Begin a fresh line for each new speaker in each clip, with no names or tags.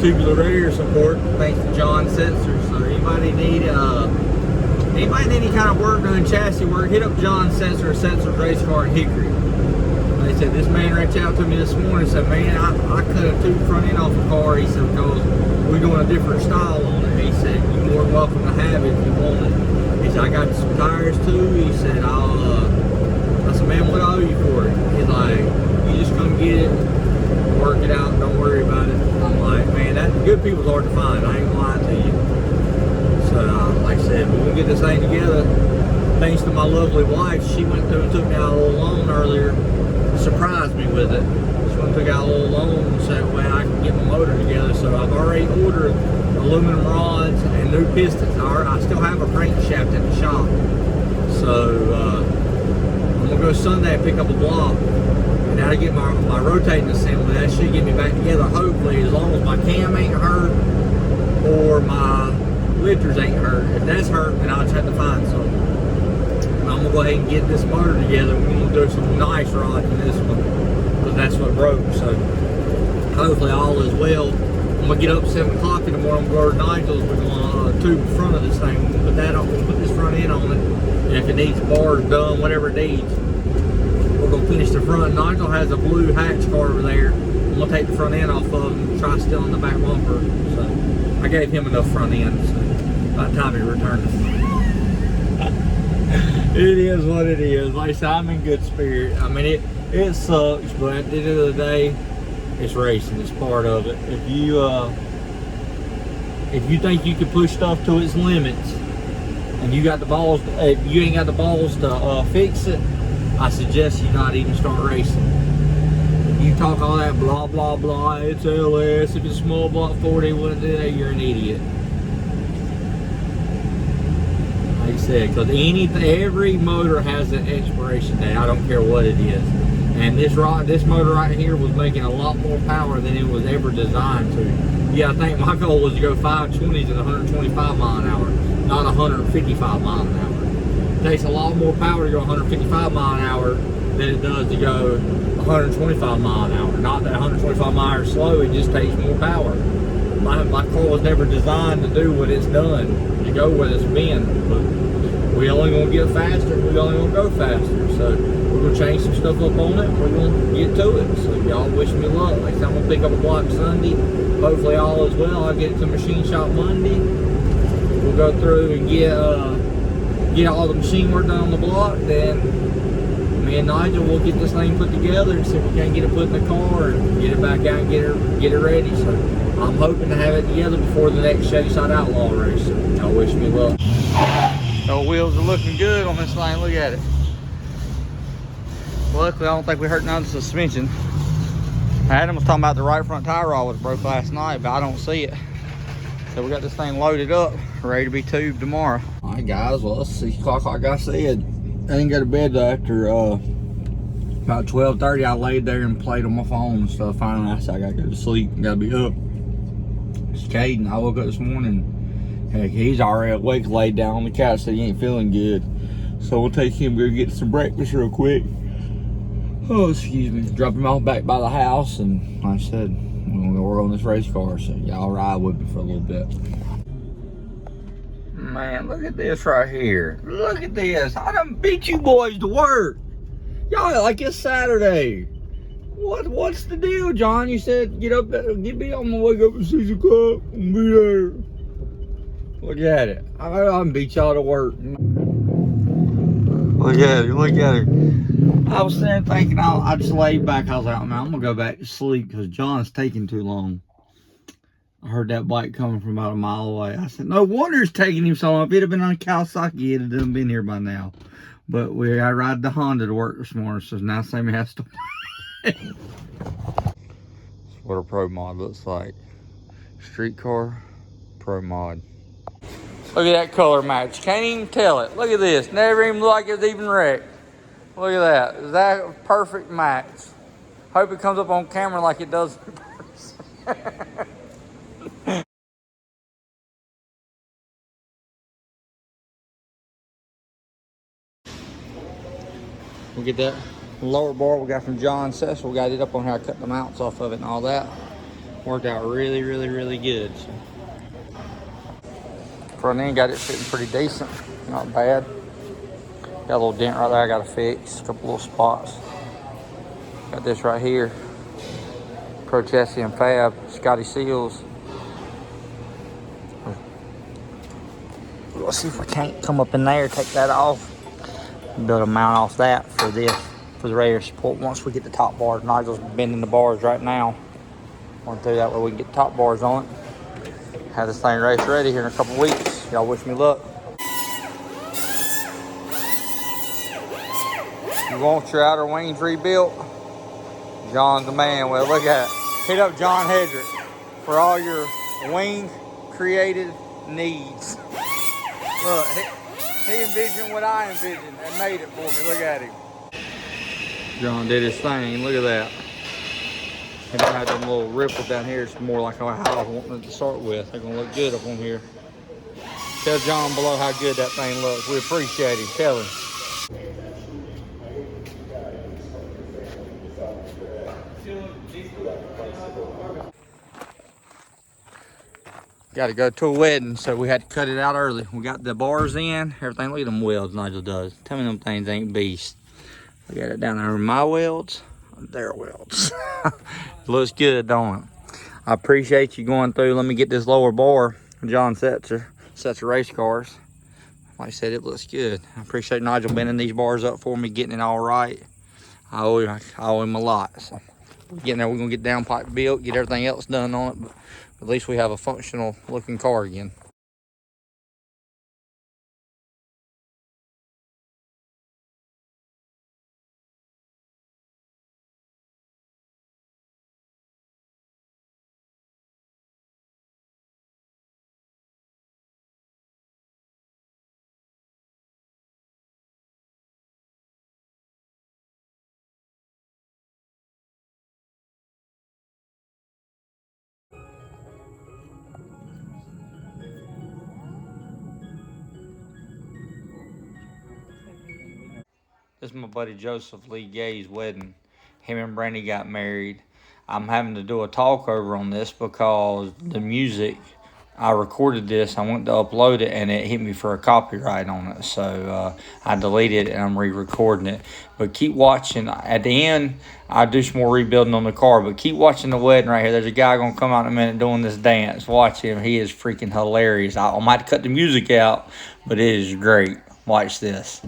tubular radiator support thanks to John Setzer. So anybody need any kind of work doing chassis work, hit up John Setzer or Setzer's Race Car in Hickory. They said this man reached out to me this morning and said, man, I cut a tube front end off a car. He said, because we're doing a different style on it. He said, you're more than welcome to have it if you want it. He said, I got some tires too. He said, I said, man, what I owe you for it? He's like, you just come get it, work it out, don't worry about it. I'm like, man, that good people's hard to find. I ain't gonna lie to you. So, like I said, we're gonna get this thing together. Thanks to my lovely wife, she went through and took me out a little loan earlier. Surprised me with it. She went and took out a little loan and said, well, I can get my motor together. So I've already ordered aluminum rods and new pistons. I still have a crank shaft at the shop. So I'm gonna go Sunday and pick up a block. And now to get my rotating assembly, that should get me back together, hopefully, as long as my cam ain't hurt or my lifters ain't hurt. If that's hurt, then I'll just have to find something. I'm gonna go ahead and get this motor together. We're gonna do some nice rods in this one, because that's what broke. So hopefully all is well. I'm gonna get up 7 o'clock in the morning. I'm gonna go to Nigel's. We're gonna tube the front of this thing. We're gonna put that on. We'll put this front end on it. And if it needs bars done, whatever it needs, we're gonna finish the front. Nigel has a blue hatch car over there. I'm gonna take the front end off of him and try still in the back bumper. So I gave him enough front end. So by the time he returns. It is what it is. Like I said, I'm in good spirit. I mean, it sucks, but at the end of the day, it's racing. It's part of it. If you think you can push stuff to its limits, and you got the balls, if you ain't got the balls to fix it, I suggest you not even start racing. If you talk all that blah blah blah, it's LS, if it's small block 40, what do that? You're an idiot. Like I said, because every motor has an expiration date. I don't care what it is. And this motor right here was making a lot more power than it was ever designed to. Yeah, I think my goal was to go 520s at 125 mile an hour, not 155 mile an hour. It takes a lot more power to go 155 mile an hour than it does to go 125 mile an hour. Not that 125 mile an hour is slow, it just takes more power. My car was never designed to do what it's done, to go where it's been. But we only gonna get faster, we only gonna go faster. So we're gonna change some stuff up on it, we're gonna get to it. So y'all wish me luck. Like I said, I'm gonna pick up a block Sunday. Hopefully all is well. I'll get it to machine shop Monday. We'll go through and get all the machine work done on the block. Then me and Nigel will get this thing put together and see if we can get it put in the car and get it back out and get it ready. So I'm hoping to have it together before the next Shadyside Outlaw race. So y'all wish me luck. The wheels are looking good on this thing. Look at it. Luckily, I don't think we hurt none of the suspension. Adam was talking about the right front tie rod was broke last night, but I don't see it. So we got this thing loaded up, ready to be tubed tomorrow. All right, guys. Well, it's 6 o'clock, like I said. I didn't go to bed after about 12:30. I laid there and played on my phone and stuff. Finally, I said I gotta go to sleep. Gotta be up. It's Caden. I woke up this morning. Heck, he's already awake, laid down on the couch, so he ain't feeling good. So we'll take him, go get some breakfast real quick. Oh, excuse me. Drop him off back by the house, and like I said, we're gonna go work on this race car, so y'all ride with me for a little bit. Man, look at this right here. Look at this. I done beat you boys to work. Y'all like it's Saturday. What's the deal, John? You said get me on my wake up at 6 o'clock and be there. Look at it. I done beat y'all to work. Look at it. Look at it. I was sitting thinking I just laid back. I was like, man, I'm gonna go back to sleep because John's taking too long. I heard that bike coming from about a mile away. I said, no wonder it's taking him so long. If it'd have been on Kawasaki, it'd have been here by now. But I ride the Honda to work this morning, so now Sammy has to. That's what a Pro Mod looks like. Street car, Pro Mod. Look at that color match. Can't even tell it. Look at this. Never even looked like it was even wrecked. Look at that. Is that a perfect match? Hope it comes up on camera like it does in person. We'll get that lower bar we got from John Cecil. We got it up on how I cut the mounts off of it and all that. Worked out really, really, really good. Front end got it sitting pretty decent, not bad. Got a little dent right there I gotta fix, a couple little spots. Got this right here, Pro Chassis and Fab, Scotty Seals. Let's see if I can't come up in there, take that off, build a mount off that for this, for the radiator support once we get the top bars. Nigel's bending the bars right now. Want to do that way we can get the top bars on it. Have this thing race ready here in a couple weeks. Y'all wish me luck. You want your outer wings rebuilt? John's the man. Well, look at it. Hit up John Hedrick for all your wing created needs. Look, he envisioned what I envisioned and made it for me. Look at him. John did his thing. Look at that. He don't have them little ripples down here. It's more like how I was wanting it to start with. They're going to look good up on here. Tell John below how good that thing looks. We appreciate him. Tell him. Got to go to a wedding, so we had to cut it out early. We got the bars in, everything. Look at them welds Nigel does. Tell me them things ain't beast. Look at it down there. My welds, their welds. Looks good, don't it? I appreciate you going through. Let me get this lower bar. John Setzer race cars. Like I said, it looks good. I appreciate Nigel bending these bars up for me, getting it all right. I owe him a lot. So getting there, we're gonna get downpipe built, get everything else done on it. But at least we have a functional looking car again. This is my buddy Joseph Lee Gay's wedding. Him and Brandy got married. I'm having to do a talk over on this because the music, I recorded this, I went to upload it, and it hit me for a copyright on it. So I deleted it and I'm re-recording it. But keep watching. At the end, I'll do some more rebuilding on the car, but keep watching the wedding right here. There's a guy gonna come out in a minute doing this dance. Watch him. He is freaking hilarious. I might cut the music out, but it is great. Watch this.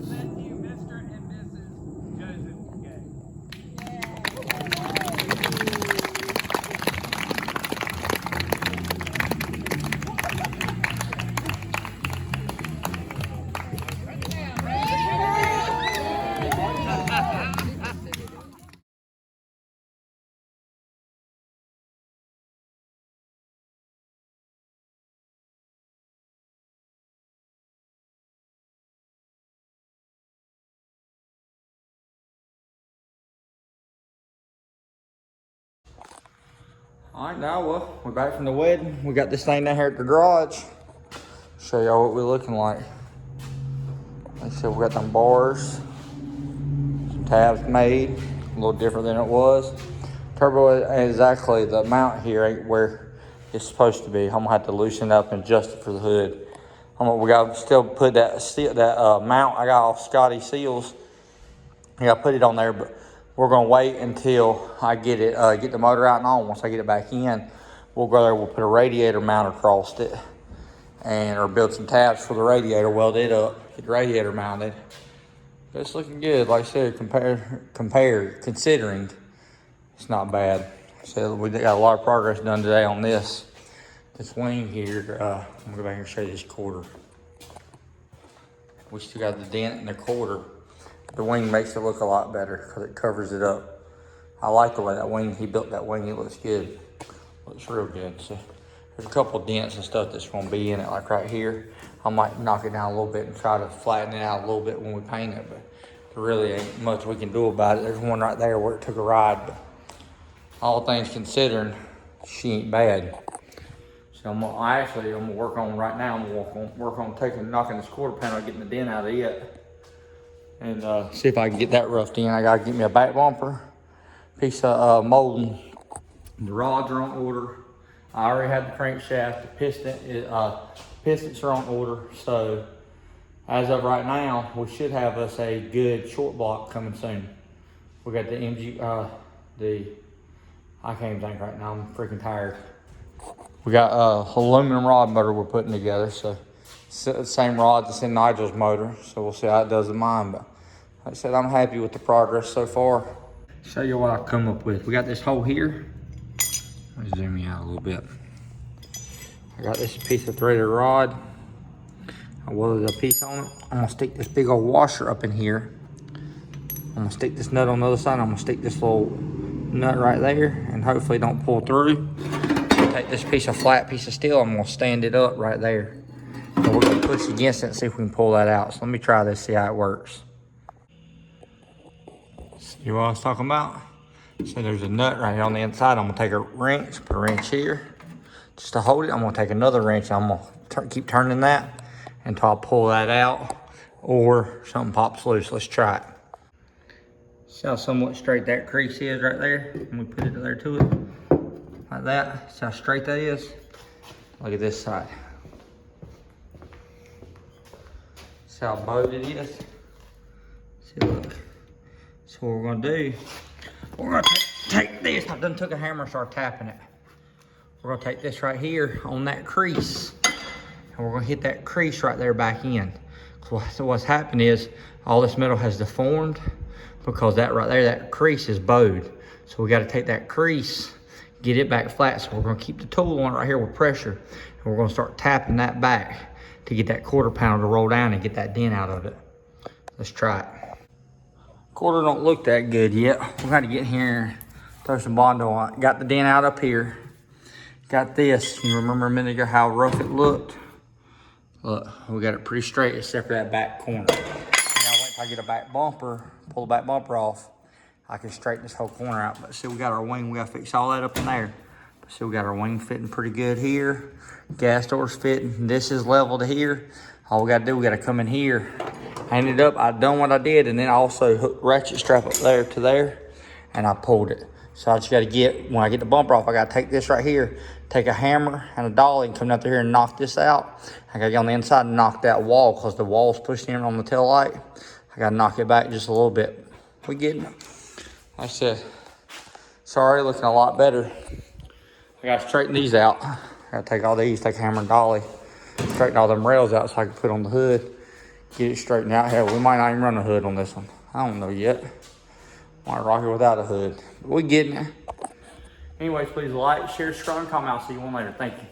present to you Mr. and Mrs. Joseph Gay. All right, now we're back from the wedding. We got this thing down here at the garage. Show y'all what we're looking like. Like I said, we got them bars, some tabs made, a little different than it was. Turbo is actually the mount here ain't where it's supposed to be. I'm gonna have to loosen it up and adjust it for the hood. We gotta still put that mount I got off Scotty Seals. I gotta put it on there, but we're gonna wait until I get it, get the motor out and on. Once I get it back in, we'll go there. We'll put a radiator mount across it, or build some tabs for the radiator, weld it up, get the radiator mounted. But it's looking good. Like I said, considering it's not bad. So we got a lot of progress done today on this wing here. I'm gonna go back here and show you this quarter. We still got the dent in the quarter. The wing makes it look a lot better because it covers it up. I like the way he built that wing. It looks good. Looks real good. So there's a couple dents and stuff that's gonna be in it, like right here. I might knock it down a little bit and try to flatten it out a little bit when we paint it, but there really ain't much we can do about it. There's one right there where it took a ride, but all things considering, she ain't bad. So I'm gonna work on right now. I'm gonna work on knocking this quarter panel, getting the dent out of it. And see if I can get that roughed in. I gotta get me a back bumper, piece of molding. The rods are on order. I already have the crankshaft. The pistons are on order. So as of right now, we should have us a good short block coming soon. We got the I can't even think right now. I'm freaking tired. We got aluminum rod motor we're putting together. So same rod that's in Nigel's motor. So we'll see how it does in mine. But like I said, I'm happy with the progress so far. Show you what I've come up with. We got this hole here. Let me zoom you out a little bit. I got this piece of threaded rod. I welded a piece on it. I'm gonna stick this big old washer up in here. I'm gonna stick this nut on the other side. I'm gonna stick this little nut right there and hopefully don't pull through. Take this flat piece of steel. I'm gonna stand it up right there. And we're gonna push against it and see if we can pull that out. So let me try this, see how it works. See what I was talking about? So there's a nut right here on the inside. I'm gonna take a wrench, put a wrench here. Just to hold it, I'm gonna take another wrench. I'm gonna keep turning that until I pull that out or something pops loose. Let's try it. See how somewhat straight that crease is right there? When we put it there to it, like that. See how straight that is? Look at this side. See how bowed it is? See, look. So what we're gonna do, we're gonna take this. I done took a hammer and started tapping it. We're gonna take this right here on that crease, and we're gonna hit that crease right there back in. So what's happened is all this metal has deformed because that right there, that crease is bowed. So we gotta take that crease, get it back flat. So we're gonna keep the tool on right here with pressure, and we're gonna start tapping that back to get that quarter panel to roll down and get that dent out of it. Let's try it. Quarter don't look that good yet. We gotta get here, throw some Bondo on it. Got the dent out up here. Got this. You remember a minute ago how rough it looked? Look, we got it pretty straight except for that back corner. Now wait till I get a back bumper, pull the back bumper off, I can straighten this whole corner out. But see, we got our wing, we gotta fix all that up in there. But see, we got our wing fitting pretty good here. Gas doors fitting. This is level to here. All we gotta do, we gotta come in here, hang it up. I done what I did, and then I also hooked ratchet strap up there to there, and I pulled it. So I just gotta get, when I get the bumper off, I gotta take this right here, take a hammer and a dolly and come down through here and knock this out. I gotta get on the inside and knock that wall because the wall's pushing in on the tail light. I gotta knock it back just a little bit. We getting it. Like I said, it's already looking a lot better. I gotta straighten these out. I gotta take all these, take a hammer and dolly, straighten all them rails out so I can put on the hood,
get it straightened out. Hell, we might not even run a hood on this one. I don't know yet. Might rock it without a hood. But we getting it. Anyways, please like, share, subscribe, and comment. I'll see you one later. Thank you.